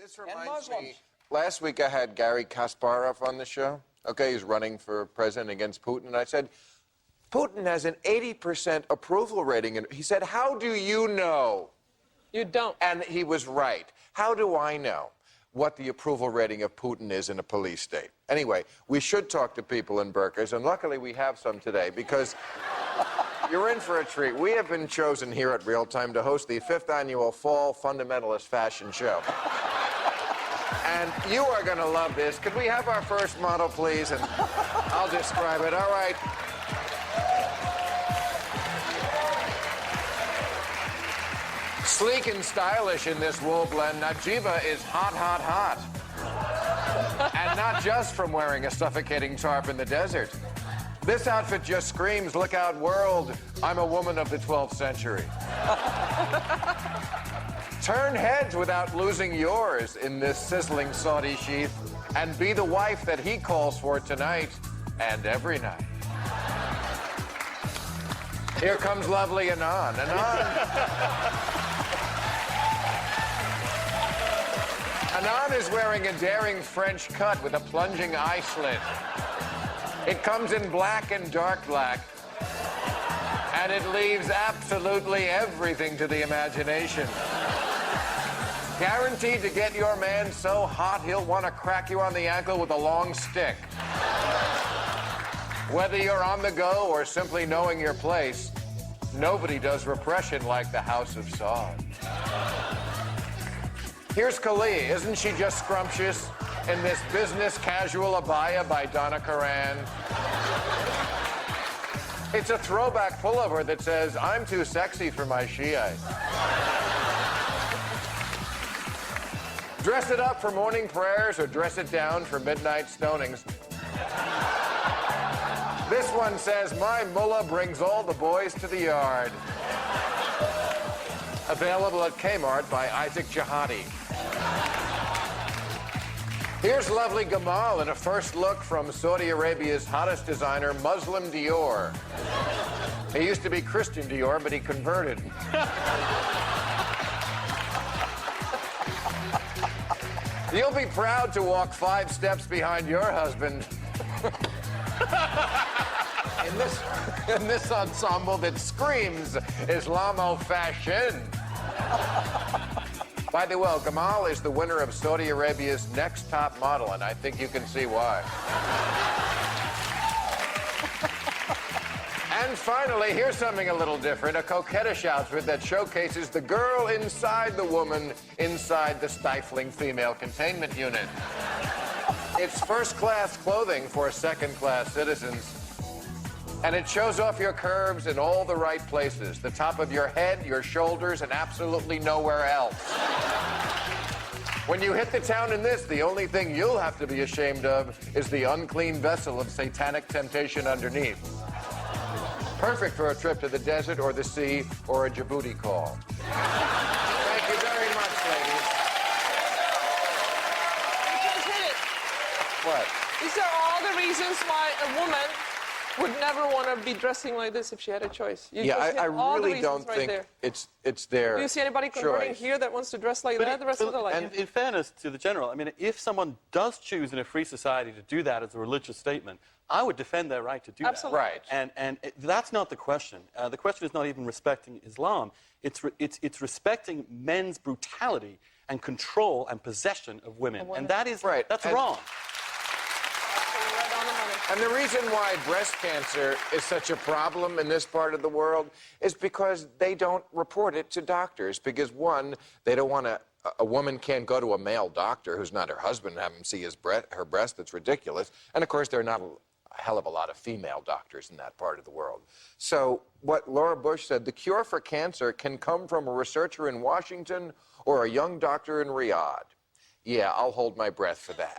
This reminds me, last week I had Gary Kasparov on the show. Okay, he's running for president against Putin. And I said, Putin has an 80% approval rating. And he said, how do you know? You don't. And he was right. How do I know what the approval rating of Putin is in a police state? Anyway, we should talk to people in burqas, and luckily we have some today, because you're in for a treat. We have been chosen here at Real Time to host the 5th annual Fall Fundamentalist Fashion Show. And you are going to love this. Could we have our first model, please? And I'll describe it. All right. Sleek and stylish in this wool blend, Najiba is hot, hot, hot. And not just from wearing a suffocating tarp in the desert. This outfit just screams, look out, world, I'm a woman of the 12th century. Turn heads without losing yours in this sizzling Saudi sheath, and be the wife that he calls for tonight and every night. Here comes lovely Anan. Anan is wearing a daring French cut with a plunging eye slit. It comes in black and dark black, and it leaves absolutely everything to the imagination. Guaranteed to get your man so hot he'll want to crack you on the ankle with a long stick. Whether you're on the go or simply knowing your place, nobody does repression like the House of Saud. Here's Kali. Isn't she just scrumptious in this business casual abaya by Donna Karan? It's a throwback pullover that says, I'm too sexy for my Shiite. Dress it up for morning prayers or dress it down for midnight stonings. This one says, my mullah brings all the boys to the yard. Available at Kmart by Isaac Jihadi. Here's lovely Gamal in a first look from Saudi Arabia's hottest designer, Muslim Dior. He used to be Christian Dior, but he converted. You'll be proud to walk 5 steps behind your husband in this ensemble that screams Islamo-fashion. By the way, Gamal is the winner of Saudi Arabia's Next Top Model, and I think you can see why. And finally, here's something a little different, a coquettish outfit that showcases the girl inside the woman inside the stifling female containment unit. It's first-class clothing for second-class citizens. And it shows off your curves in all the right places. The top of your head, your shoulders, and absolutely nowhere else. When you hit the town in this, the only thing you'll have to be ashamed of is the unclean vessel of satanic temptation underneath. Perfect for a trip to the desert or the sea or a Djibouti call. Thank you very much, ladies. You just hit it. What? These are all the reasons why a woman would never want to be dressing like this if she had a choice. You I really don't think it's their Do you see anybody converting choice here that wants to dress like that the rest of their life? And in fairness to the general, I mean, if someone does choose in a free society to do that as a religious statement, I would defend their right to do Absolutely. that. Right. And that's not the question. The question is not even respecting Islam. It's respecting men's brutality and control and possession of women. And that is right. That's wrong. And the reason why breast cancer is such a problem in this part of the world is because they don't report it to doctors. Because, one, they don't want to... A woman can't go to a male doctor who's not her husband and have him see her breast. That's ridiculous. And, of course, there are not a hell of a lot of female doctors in that part of the world. So what Laura Bush said, the cure for cancer can come from a researcher in Washington or a young doctor in Riyadh. Yeah, I'll hold my breath for that.